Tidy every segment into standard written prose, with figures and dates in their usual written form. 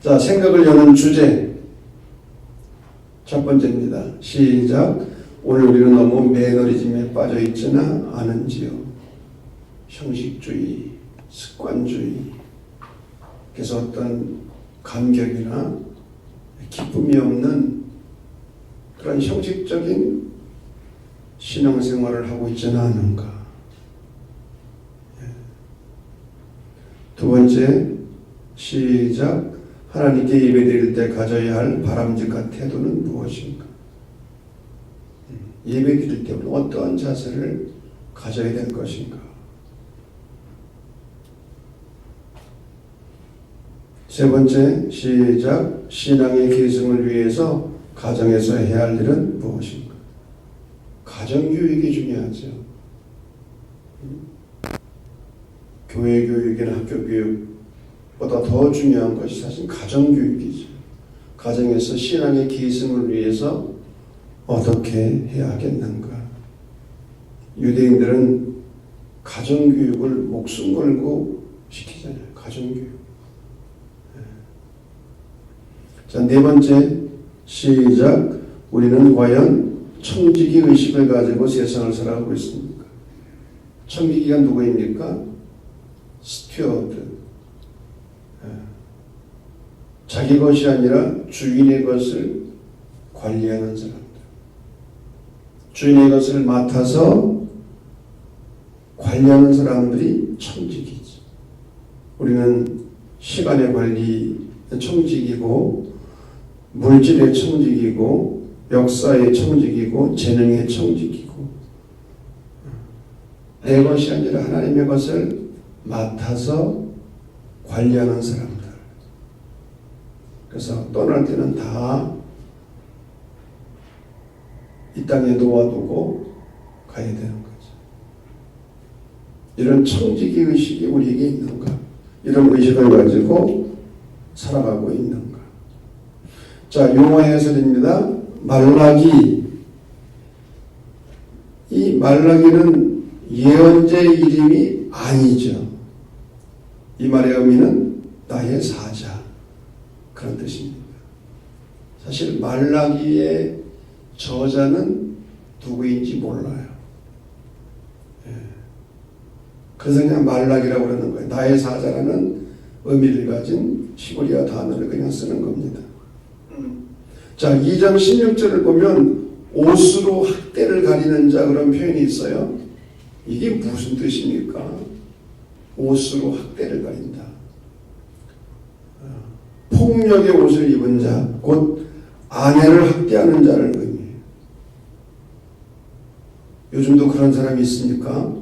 자, 생각을 여는 주제. 첫 번째입니다. 시작. 오늘 우리는 너무 매너리즘에 빠져 있지는 않은지요. 형식주의, 습관주의. 그래서 어떤 감격이나 기쁨이 없는 그런 형식적인 신앙생활을 하고 있지는 않은가. 두 번째, 시작. 하나님께 예배드릴 때 가져야 할 바람직한 태도는 무엇인가? 예배드릴 때 어떠한 자세를 가져야 될 것인가? 세 번째, 시작. 신앙의 계승을 위해서 가정에서 해야 할 일은 무엇인가? 가정교육이 중요하죠. 교회 교육이나 학교 교육보다 더 중요한 것이 사실 가정교육이죠. 가정에서 신앙의 계승을 위해서 어떻게 해야 하겠는가? 유대인들은 가정교육을 목숨 걸고 시키잖아요. 가정교육. 자, 네 번째, 시작. 우리는 과연 청지기 의식을 가지고 세상을 살아가고 있습니까? 청지기가 누구입니까? 스튜어드. 자기 것이 아니라 주인의 것을 관리하는 사람들. 주인의 것을 맡아서 관리하는 사람들이 청지기지. 우리는 시간의 관리 청지기고, 물질의 청지기고, 역사의 청지기고, 재능의 청지기고, 내 것이 아니라 하나님의 것을 맡아서 관리하는 사람들. 그래서 떠날 때는 다 이 땅에 놓아두고 가야 되는 거죠. 이런 청지기 의식이 우리에게 있는가? 이런 의식을 가지고 살아가고 있는가? 자, 용어 해설입니다. 말라기. 이 말라기는 예언자의 이름이 아니죠. 이 말의 의미는 나의 사자. 그런 뜻입니다. 사실 말라기의 저자는 누구인지 몰라요. 그래서 그냥 말라기라고 그러는 거예요. 나의 사자라는 의미를 가진 히브리어 단어를 그냥 쓰는 겁니다. 자, 2장 16절을 보면 옷으로 학대를 가리는 자 그런 표현이 있어요. 이게 무슨 뜻입니까? 옷으로 학대를 가린다. 폭력의 옷을 입은 자, 곧 아내를 학대하는 자를 의미해요. 요즘도 그런 사람이 있습니까?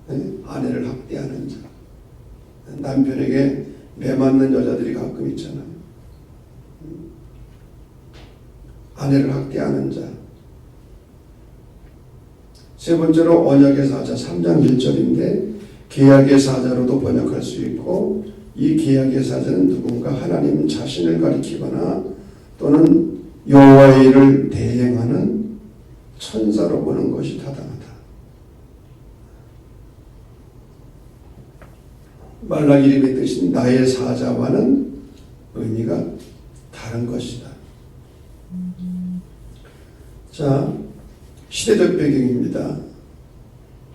네? 아내를 학대하는 자. 남편에게 매맞는 여자들이 가끔 있잖아요. 아내를 학대하는 자. 세 번째로 언약의 사자 3장 1절인데 계약의 사자로도 번역할 수 있고, 이 계약의 사자는 누군가 하나님 자신을 가리키거나 또는 여호와의 일을 대행하는 천사로 보는 것이 타당하다. 말라기 이름의 뜻인 나의 사자와는 의미가 다른 것이다. 자, 시대적 배경입니다.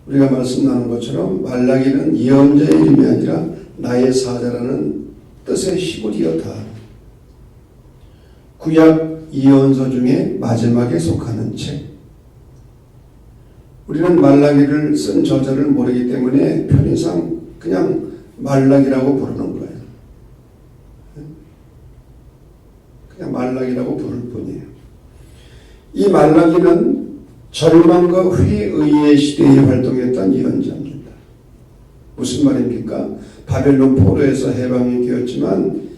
우리가 말씀 나눈 것처럼 말라기는 예언자의 이름이 아니라 나의 사자라는 뜻의 히브리어다. 구약 예언서 중에 마지막에 속하는 책. 우리는 말라기를 쓴 저자를 모르기 때문에 편의상 그냥 말라기라고 부르는 거예요. 그냥 말라기라고 부를 뿐이에요. 이 말라기는 절망과 회의의 시대에 활동했던 예언자입니다. 무슨 말입니까? 바벨론 포로에서 해방이 되었지만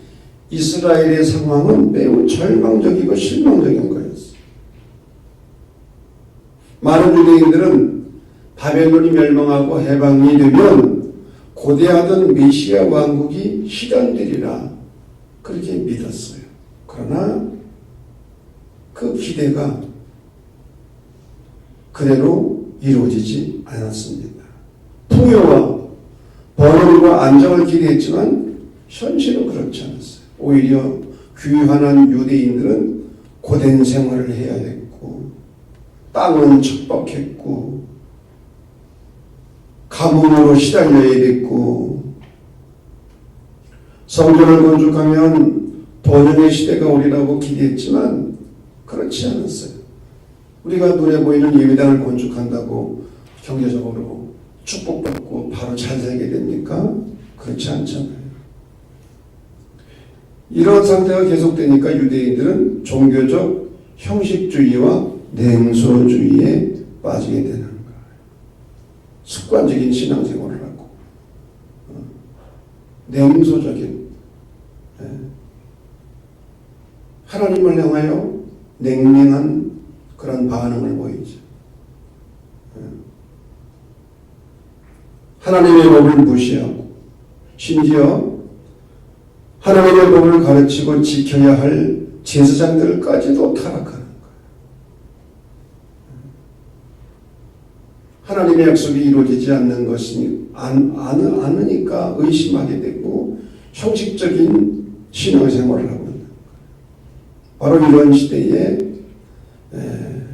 이스라엘의 상황은 매우 절망적이고 실망적인 거였어요. 많은 유대인들은 바벨론이 멸망하고 해방이 되면 고대하던 메시아 왕국이 실현되리라 그렇게 믿었어요. 그러나 그 기대가 그대로 이루어지지 않았습니다. 풍요와 번영과 안정을 기대했지만 현실은 그렇지 않았어요. 오히려 귀환한 유대인들은 고된 생활을 해야 됐고, 땅은 척박했고, 가뭄으로 시달려야 됐고, 성전을 건축하면 번영의 시대가 오리라고 기대했지만 그렇지 않았어요. 우리가 눈에 보이는 예배당을 건축한다고 경제적으로 축복받고 바로 잘 살게 됩니까? 그렇지 않잖아요. 이런 상태가 계속되니까 유대인들은 종교적 형식주의와 냉소주의에 빠지게 되는 거예요. 습관적인 신앙생활을 하고 냉소적인, 하나님을 향하여 냉랭한 그런 반응을 보이죠. 하나님의 법을 무시하고 심지어 하나님의 법을 가르치고 지켜야 할 제사장들까지도 타락하는 거예요. 하나님의 약속이 이루어지지 않는 것이 않으니까 의심하게 되고 형식적인 신앙생활을 하고 있는 거예요. 바로 이런 시대에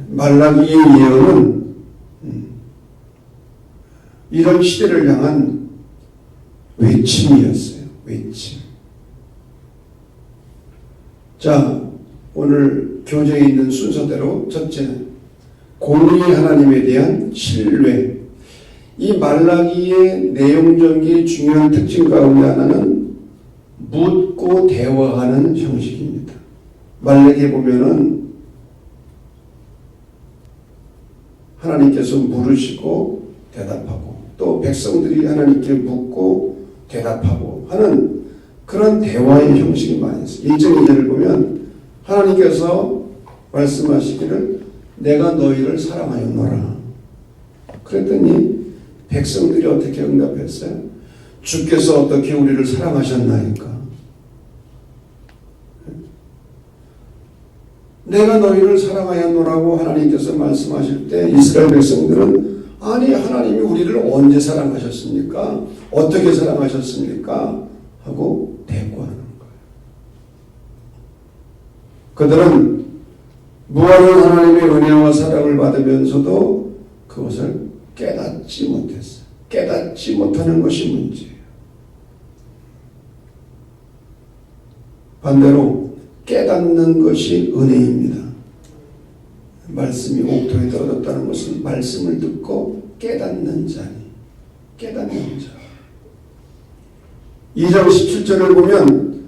말라기의 예언은 이런 시대를 향한 외침이었어요. 외침. 자, 오늘 교재에 있는 순서대로 첫째, 공의 하나님에 대한 신뢰. 이 말라기의 내용적인 중요한 특징 가운데 하나는 묻고 대화하는 형식입니다. 말라기에 보면은 하나님께서 물으시고 대답하고 또 백성들이 하나님께 묻고 대답하고 하는 그런 대화의 형식이 많이 있어요. 1장 2절을 보면 하나님께서 말씀하시기를 내가 너희를 사랑하였노라. 그랬더니 백성들이 어떻게 응답했어요? 주께서 어떻게 우리를 사랑하셨나이까? 내가 너희를 사랑하였노라고 하나님께서 말씀하실 때 이스라엘 백성들은 아니 하나님이 우리를 언제 사랑하셨습니까? 어떻게 사랑하셨습니까? 하고 대꾸하는 거예요. 그들은 무한한 하나님의 은혜와 사랑을 받으면서도 그것을 깨닫지 못했어요. 깨닫지 못하는 것이 문제예요. 반대로 깨닫는 것이 은혜입니다. 말씀이 옥토에 떨어졌다는 것은 말씀을 듣고 깨닫는 자니, 깨닫는 자. 2장 17절을 보면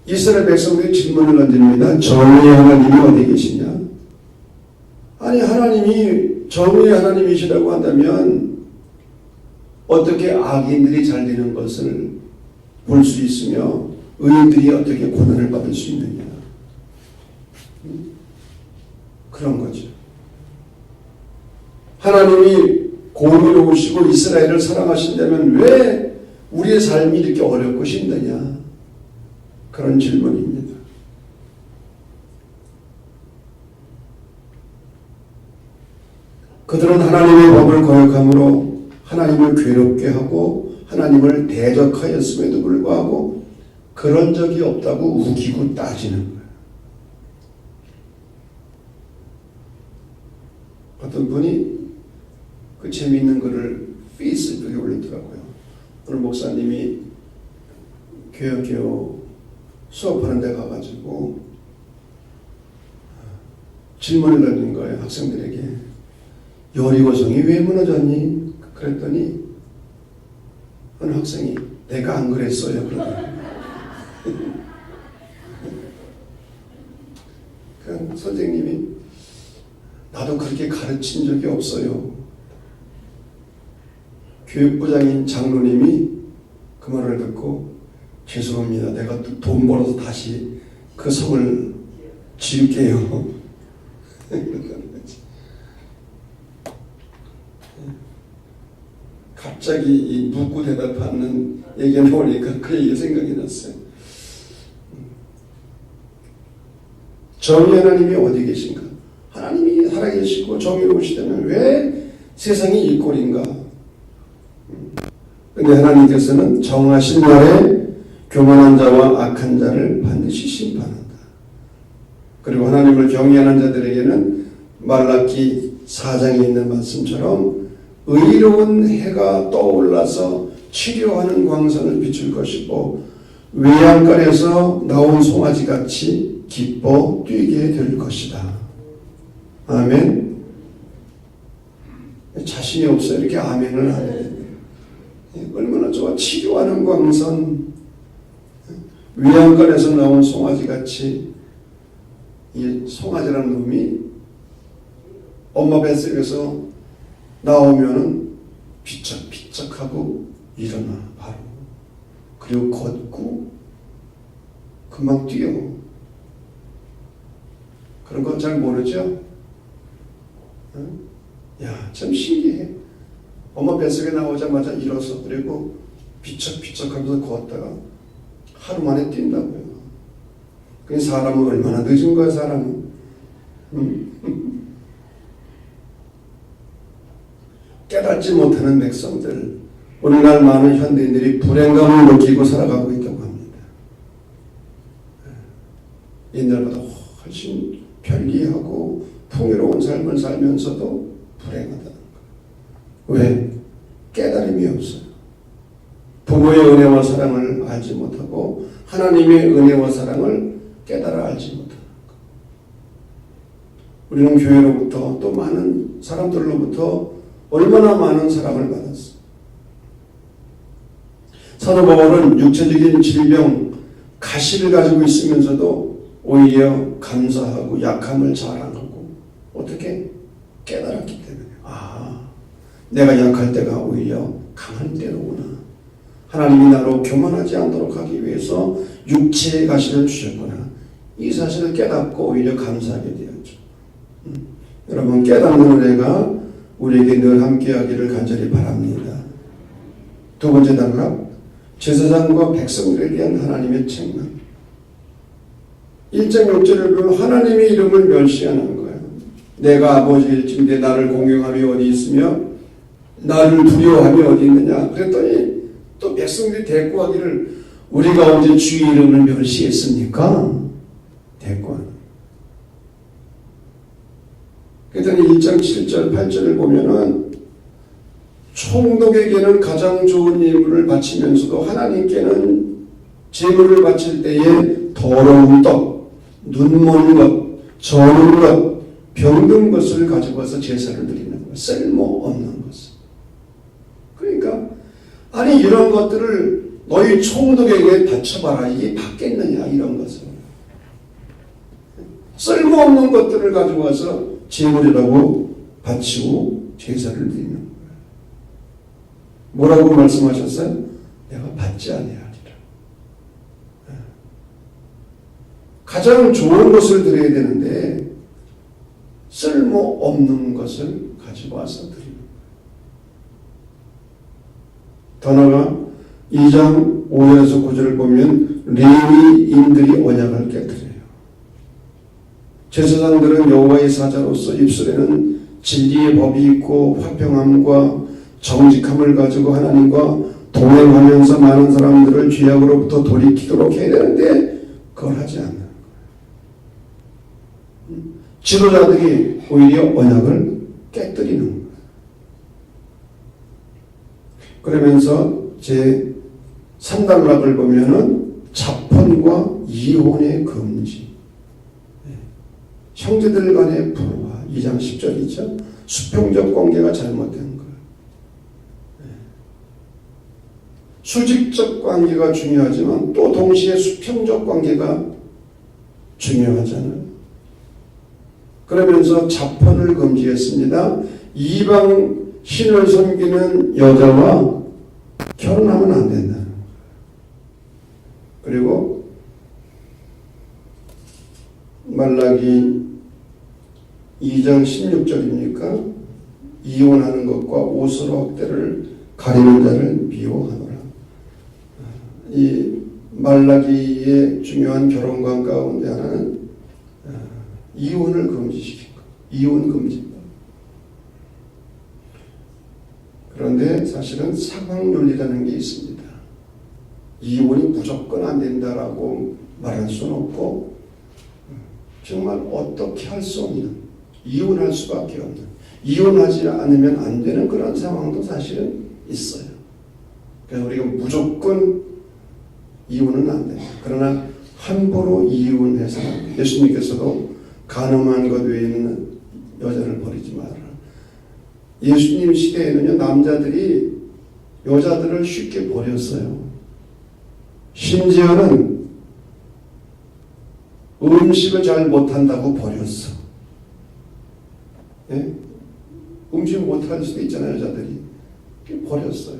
이스라엘 백성들이 질문을 던집니다. 정의의 하나님이 어디 계시냐? 아니 하나님이 정의의 하나님이시라고 한다면 어떻게 악인들이 잘 되는 것을 볼 수 있으며 의인들이 어떻게 고난을 받을 수 있느냐? 그런 거죠. 하나님이 공의로우시고 이스라엘을 사랑하신다면 왜 우리의 삶이 이렇게 어렵고 힘드냐? 그런 질문입니다. 그들은 하나님의 법을 거역함으로 하나님을 괴롭게 하고 하나님을 대적하였음에도 불구하고 그런 적이 없다고 우기고 따지는 거예요. 어떤 분이 그 재미있는 글을 페이스북에 올리더라고요. 오늘 목사님이 교회 수업하는 데 가가지고 질문을 던진 거예요. 학생들에게. 여리고성이 왜 무너졌니? 그랬더니 어느 학생이 내가 안 그랬어요. 그러더라고요. 그 선생님이 나도 그렇게 가르친 적이 없어요. 교육부장인 장로님이 그 말을 듣고 죄송합니다. 내가 돈 벌어서 다시 그 성을 지을게요. 갑자기 이 묻고 대답하는 얘기가 나오니까 그 얘기가 생각이 났어요. 정의 하나님이 어디 계신가? 하나님이 살아계시고 정의로우시다면 왜 세상이 이 꼴인가? 근데 하나님께서는 정하신 날에 교만한 자와 악한 자를 반드시 심판한다. 그리고 하나님을 경외하는 자들에게는 말라기 4장에 있는 말씀처럼 의로운 해가 떠올라서 치료하는 광선을 비출 것이고 외양간에서 나온 송아지같이 기뻐 뛰게 될 것이다. 아멘. 자신이 없어요. 이렇게 아멘을 하네. 얼마나 좋아. 치료하는 광선, 외양간에서 나온 송아지같이. 이 송아지라는 놈이 엄마 뱃속에서 나오면은 비쩍비쩍하고 일어나 바로. 그리고 걷고 금방 뛰어. 그런 건 잘 모르죠? 야, 참 신기해. 엄마 뱃속에 나오자마자 일어서 그리고 비쩍비쩍하면서 걷다가 하루 만에 뛴다고요. 그 사람은 얼마나 늦은 거야, 사람은. 깨닫지 못하는 백성들, 오늘날 많은 현대인들이 불행감을 느끼고 살아가고 있다고 합니다. 옛날보다 훨씬 편리하고 풍요로운 삶을 살면서도 불행하다는 거예요. 왜? 깨달음이 없어요. 부모의 은혜와 사랑을 알지 못하고 하나님의 은혜와 사랑을 깨달아 알지 못하는 거예요. 우리는 교회로부터 또 많은 사람들로부터 얼마나 많은 사랑을 받았어요. 사도 바울은 육체적인 질병, 가시를 가지고 있으면서도 오히려 감사하고 약함을 자랑하고 어떻게 깨달았기 때문에 내가 약할 때가 오히려 강할 때로구나. 하나님이 나로 교만하지 않도록 하기 위해서 육체의 가시를 주셨구나. 이 사실을 깨닫고 오히려 감사하게 되었죠. 여러분 깨닫는 은혜가 우리에게 늘 함께하기를 간절히 바랍니다. 두 번째 단락, 제사장과 백성들에 대한 하나님의 책망. 1장 6절을 보면 하나님의 이름을 멸시하는 거예요. 내가 아버지일진데 나를 공경함이 어디 있으며 나를 두려워함이 어디 있느냐. 그랬더니 또 백성들이 대꾸하기를 우리가 언제 주의 이름을 멸시했습니까? 대꾸하는. 그랬더니 1장 7절 8절을 보면은 총독에게는 가장 좋은 예물을 바치면서도 하나님께는 제물을 바칠 때에 더러운 떡, 눈먼 것, 저는 것, 병든 것을 가지고 와서 제사를 드리는 거예요. 쓸모없는 것을. 그러니까 아니 이런 것들을 너희 총독에게 바쳐봐라. 이게 받겠느냐 이런 것을. 쓸모없는 것들을 가지고 와서 제물이라고 바치고 제사를 드리는 거예요. 뭐라고 말씀하셨어요? 내가 받지 아니하리라. 가장 좋은 것을 드려야 되는데 쓸모없는 것을 가지고 와서 드리는 거예요. 더 나아가 2장 5절에서 9절을 보면 레위인들이 언약을 깨뜨려요. 제사장들은 여호와의 사자로서 입술에는 진리의 법이 있고 화평함과 정직함을 가지고 하나님과 동행하면서 많은 사람들을 죄악으로부터 돌이키도록 해야 되는데 그걸 하지 않는 거예요. 지도자들이 오히려 언약을 깨뜨리는 거예요. 그러면서 제 3단락을 보면은 자폰과 이혼의 금지, 형제들 간의 불화, 2장 10절이죠. 수평적 관계가 잘못된 거예요. 수직적 관계가 중요하지만 또 동시에 수평적 관계가 중요하잖아요. 그러면서 자폰을 금지했습니다. 이방 신을 섬기는 여자와 결혼하면 안 된다는 거예요. 그리고 말라기 2장 16절입니까? 이혼하는 것과 옷으로 학대를 가리는 자를 미워하노라. 이 말라기의 중요한 결혼관 가운데 하나는 이혼을 금지시킨 것. 이혼 금지법. 그런데 사실은 상황론이라는 게 있습니다. 이혼이 무조건 안 된다라고 말할 수는 없고 정말 어떻게 할 수 없는, 이혼할 수밖에 없는, 이혼하지 않으면 안 되는 그런 상황도 사실은 있어요. 그래서 우리가 무조건 이혼은 안 된다. 그러나 함부로 이혼해서는 안 돼. 예수님께서도 간음한 것 외에는 여자를 버리지 마라. 예수님 시대에는요, 남자들이 여자들을 쉽게 버렸어요. 심지어는 음식을 잘 못한다고 버렸어. 예? 음식 못할 수도 있잖아요, 여자들이. 버렸어요.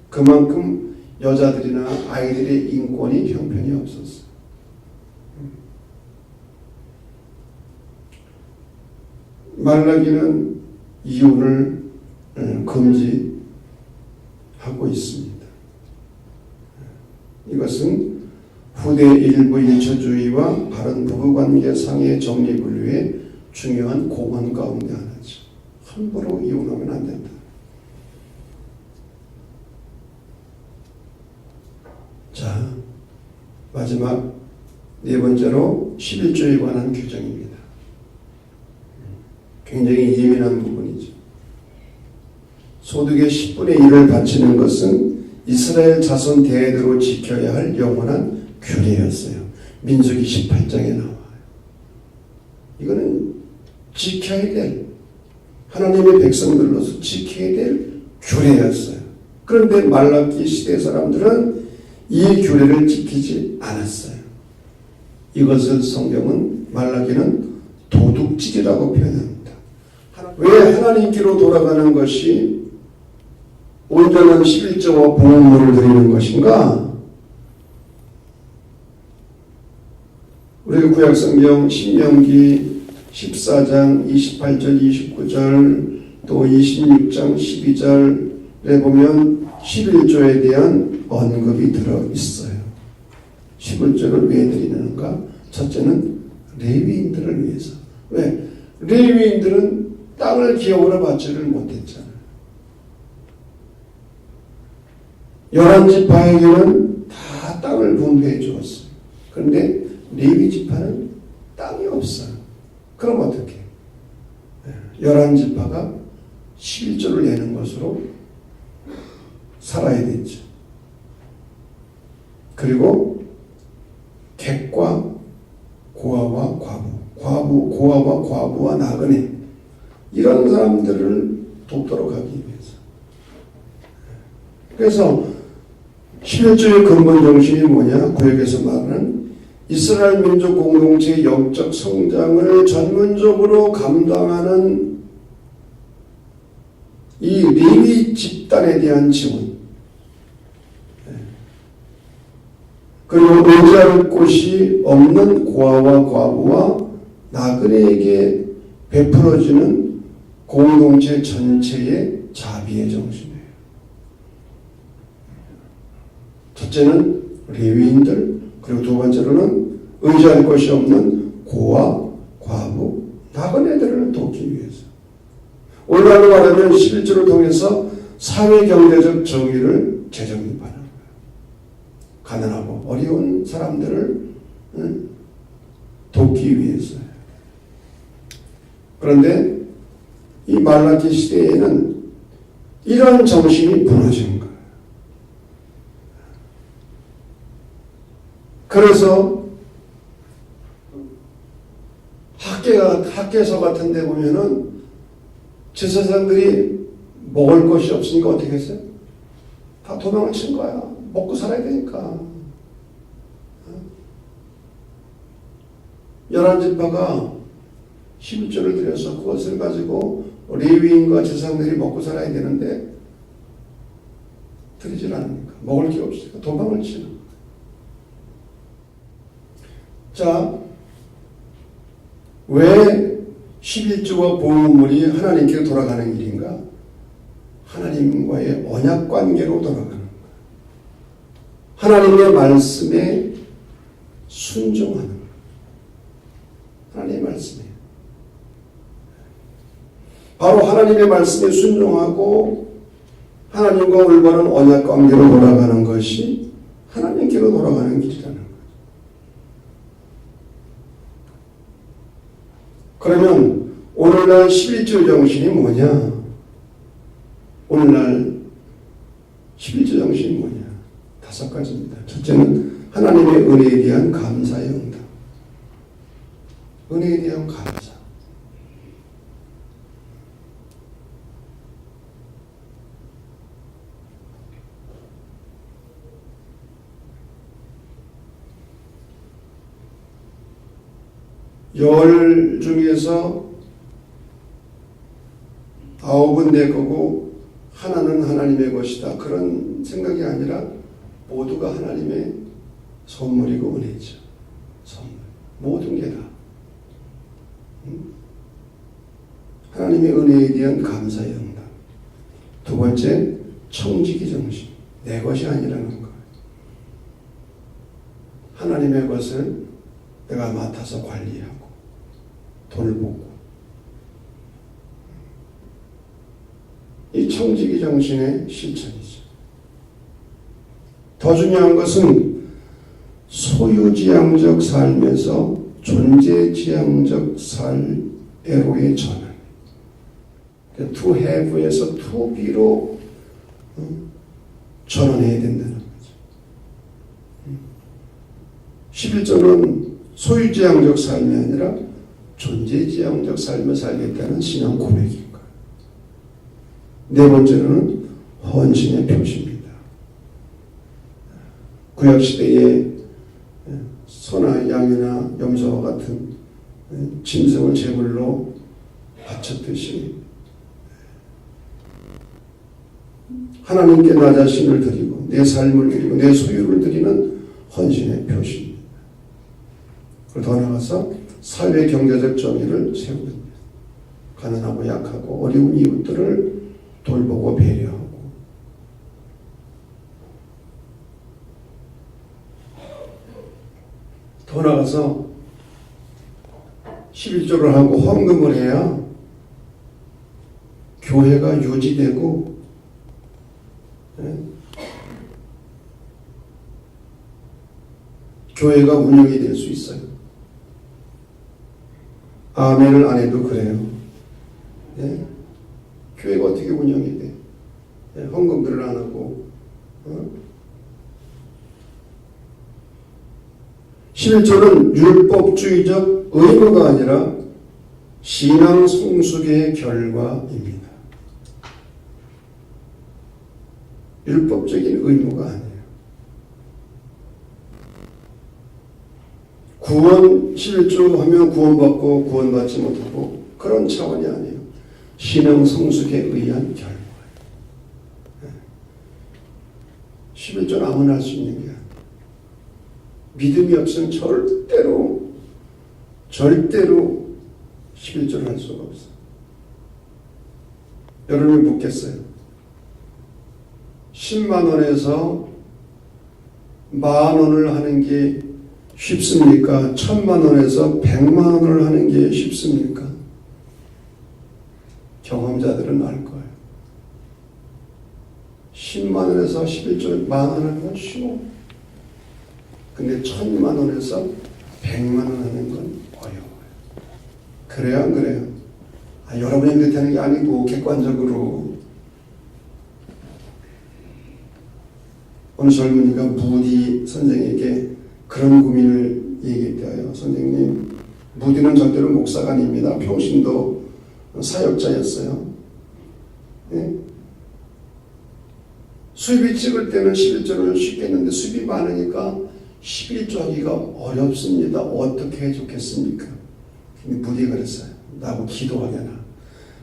그만큼 여자들이나 아이들의 인권이 형편이 없었어. 말라기는 이혼을 금지하고 있습니다. 이것은 후대 일부 일처주의와 바른 부부관계상의 정리분류의 중요한 공헌 가운데 하나죠. 함부로 이혼하면 안 된다. 자, 마지막 네 번째로 11조에 관한 규정입니다. 굉장히 예민한 부분이죠. 소득의 10분의 1을 바치는 것은 이스라엘 자손 대대로 지켜야 할 영원한 규례였어요. 민수기 18장에 나와요. 이거는 지켜야 될, 하나님의 백성들로서 지켜야 될 규례였어요. 그런데 말라기 시대 사람들은 이 규례를 지키지 않았어요. 이것을 성경은, 말라기는 도둑질이라고 표현합니다. 왜 하나님께로 돌아가는 것이 온전한 11조와 봉헌물을 드리는 것인가? 우리가 구약성경 신명기 14장 28절 29절 또 26장 12절에 보면 11조에 대한 언급이 들어있어요. 11조를 왜 드리는가? 첫째는 레위인들을 위해서. 왜? 레위인들은 땅을 기업으로 받지를 못했잖아요. 11지파에게는 다 땅을 분배해 주었어요. 그런데 레위지파는 땅이 없어요. 그럼 어떻게? 11지파가 11조를 내는 것으로 살아야 되죠. 그리고 객과 고아와 과부, 고아와 과부와 나그네, 이런 사람들을 돕도록 하기 위해서. 그래서 11조의 근본 정신이 뭐냐? 구약에서 말하는 이스라엘 민족 공동체의 영적 성장을 전문적으로 감당하는 이 레위 집단에 대한 지원, 그리고 의지할 곳이 없는 고아와 과부와 나그네에게 베풀어지는 공동체 전체의 자비의 정신이에요. 첫째는 레위인들, 그리고 두 번째로는 의지할 곳이 없는 고아, 과부, 나그네들을 돕기 위해서. 오늘날로 말하면 11조를 통해서 사회경제적 정의를 재정립하는 거예요. 가난하고 어려운 사람들을 돕기 위해서요. 그런데 이 말라기 시대에는 이런 정신이 무너진 거예요. 그래서 학계서 같은 데 보면은 제사장들이 먹을 것이 없으니까 어떻게 했어요? 다 도망을 친 거야. 먹고 살아야 되니까. 11지파가 11조를 들여서 그것을 가지고 레위인과 제사장들이 먹고 살아야 되는데 드리질 않으니까, 먹을 게 없으니까 도망을 치는 거야. 자, 왜 11조와 봉헌물이 하나님께 돌아가는 일인가? 하나님과의 언약 관계로 돌아가는 거예요. 하나님의 말씀에 순종하는 거예요. 하나님의 말씀에. 바로 하나님의 말씀에 순종하고 하나님과 올바른 언약 관계로 돌아가는 것이 하나님께로 돌아가는 길이라는 거예요. 그러면 오늘날 11조 정신이 뭐냐? 오늘날 11조 정신이 뭐냐? 5가지입니다. 첫째는 하나님의 은혜에 대한 감사의 응답. 은혜에 대한 감사. 열 중에서 9은 내 거고 하나는 하나님의 것이다. 그런 생각이 아니라 모두가 하나님의 선물이고 은혜죠. 선물. 모든 게 다. 하나님의 은혜에 대한 감사의 응답. 두 번째, 청지기 정신. 내 것이 아니라는 것. 하나님의 것을 내가 맡아서 관리하고 돌보고. 이 청지기 정신의 실천이죠. 더 중요한 것은 소유지향적 삶에서 존재지향적 삶에로의 전환. to have에서 to be로 전환해야 된다는 거죠. 11조는 소유지향적 삶이 아니라 존재지향적 삶을 살겠다는 신앙 고백인 거예요. 네 번째로는 헌신의 표시입니다. 구약시대에 소나 양이나 염소와 같은 짐승을 제물로 바쳤듯이 하나님께 나 자신을 드리고 내 삶을 드리고 내 소유를 드리는 헌신의 표시입니다. 그리고 더 나아가서 사회 경제적 정의를 세웁니다. 가난하고 약하고 어려운 이웃들을 돌보고 배려하고. 더 나아가서 11조를 하고 헌금을 해야 교회가 유지되고 교회가 운영이 될 수 있어요. 아멘을 안 해도 그래요. 예? 교회가 어떻게 운영이 돼? 예? 헌금들을 안 하고. 11조는 율법주의적 의무가 아니라 신앙 성숙의 결과입니다. 율법적인 의무가 아니에요. 구원 11조 하면 구원받고 구원받지 못하고 그런 차원이 아니에요. 신앙 성숙에 의한 결과예요. 11조는 아무나 할 수 있는 게 아니에요. 믿음이 없으면 절대로 11조를 할 수가 없어요. 여러분이 묻겠어요. 10만 원에서 10,000원을 하는 게 쉽습니까? 1,000만 원에서 100만 원을 하는 게 쉽습니까? 경험자들은 알 거예요. 10만 원에서 11조 10,000원 하는 건 쉬워. 근데 1,000만 원에서 100만 원 하는 건 어려워요. 그래요, 안 그래요? 여러분이 그렇다는 게 아니고 객관적으로 어느 젊은이가 무디 선생에게 그런 고민을 얘기했대요. 선생님, 무디는 절대로 목사가 아닙니다. 평신도 사역자였어요. 네? 수입이 찍을 때는 11조를 쉽게 했는데 수입이 많으니까 11조 하기가 어렵습니다. 어떻게 해 좋겠습니까? 근데 무디가 그랬어요. 나하고 기도하게나.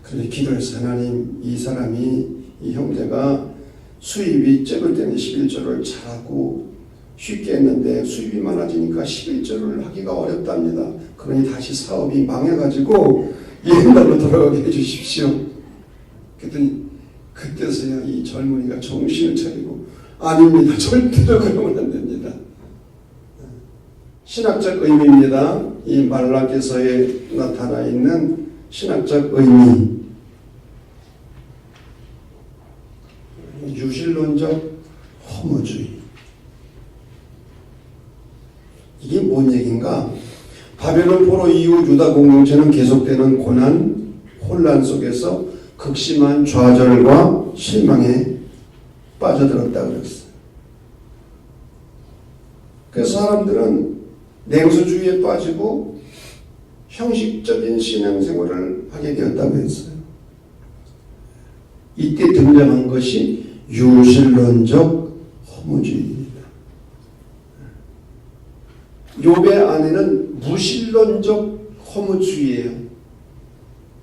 그래서 기도했어요. 하나님, 이 사람이, 이 형제가 수입이 적을 때는 11조를 잘하고 쉽게 했는데 수입이 많아지니까 11조를 하기가 어렵답니다. 그러니 다시 사업이 망해가지고 옛날로 돌아가게 해주십시오. 그랬더니 그때서야 이 젊은이가 정신을 차리고 아닙니다. 절대로 그러면 안 됩니다. 신학적 의미입니다. 이 말라기서에 나타나 있는 신학적 의미. 허무주의. 이게 뭔 얘기인가? 바벨론 포로 이후 유다 공동체는 계속되는 고난, 혼란 속에서 극심한 좌절과 실망에 빠져들었다 그랬어요. 그래서 사람들은 냉소주의에 빠지고 형식적인 신앙생활을 하게 되었다고 했어요. 이때 등장한 것이 유실론적 허무주의입니다. 욥의 안에는 무신론적 허무주의예요.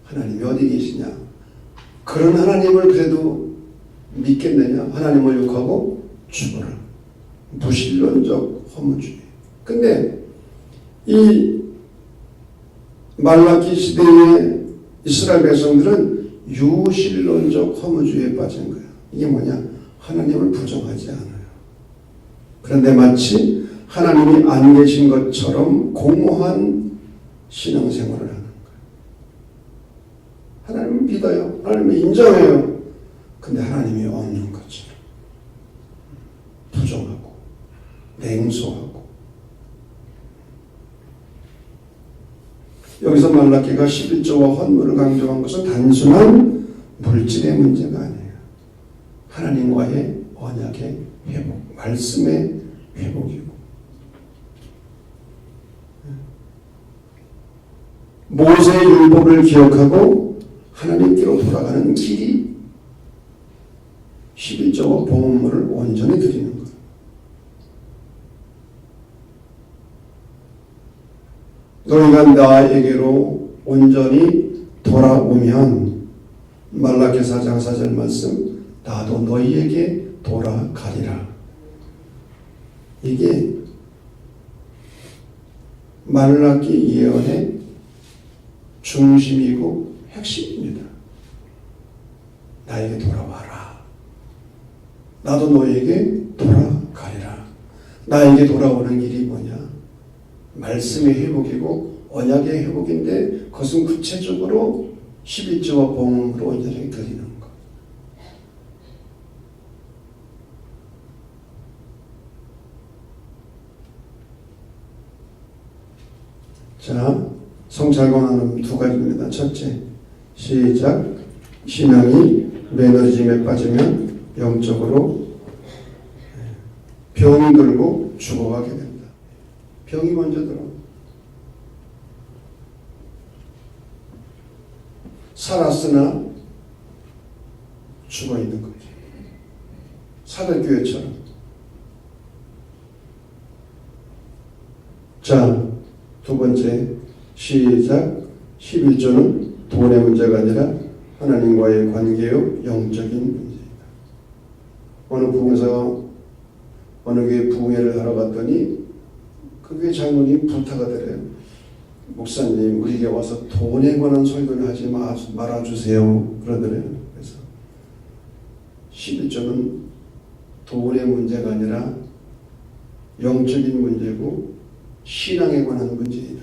하나님이 어디 계시냐? 그런 하나님을 그래도 믿겠느냐? 하나님을 욕하고 죽어라. 무신론적 허무주의. 근데 이 말라기 시대의 이스라엘 백성들은 유실론적 허무주의에 빠진 거예요. 이게 뭐냐? 하나님을 부정하지 않아요. 그런데 마치 하나님이 안 계신 것처럼 공허한 신앙생활을 하는 거예요. 하나님을 믿어요. 하나님을 인정해요. 근데 하나님이 없는 것처럼 부정하고 냉소하고. 여기서 말라기가 11조와 헌물을 강조한 것은 단순한 물질의 문제가 아니에요. 하나님과의 언약의 회복, 말씀의 회복이고, 모세의 율법을 기억하고 하나님께로 돌아가는 길이 11조와 봉헌물을 온전히 드리는 거예요. 너희가 나에게로 온전히 돌아오면, 말라기 4장 4절 말씀, 나도 너희에게 돌아가리라. 이게 말라기 예언의 중심이고 핵심입니다. 나에게 돌아와라. 나도 너에게 돌아가리라. 나에게 돌아오는 길이 뭐냐? 말씀의 회복이고 언약의 회복인데, 그것은 구체적으로 11조와 봉헌으로 온전하게 드리는 것. 자, 성찰관하는 두 가지입니다. 첫째, 시작. 신앙이 매너리즘에 빠지면 영적으로 병들고 죽어가게 된다. 병이 먼저 들어. 살았으나 죽어 있는 거죠. 사대교회처럼. 자, 두 번째, 시작. 11조는 돈의 문제가 아니라 하나님과의 관계요 영적인 문제이다. 어느 부흥에서 어느 교회 부흥회를 하러 갔더니 그 교회 장로님 부탁하더래요. 목사님, 우리에게 와서 돈에 관한 설교를 하지 말아주세요. 그러더래요. 그래서 11조는 돈의 문제가 아니라 영적인 문제고 신앙에 관한 문제이다.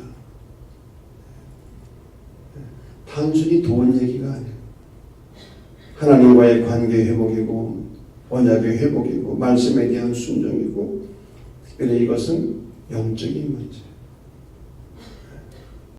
단순히 돈 얘기가 아니에요. 하나님과의 관계 회복이고 언약의 회복이고 말씀에 대한 순종이고, 특별히 이것은 영적인 문제.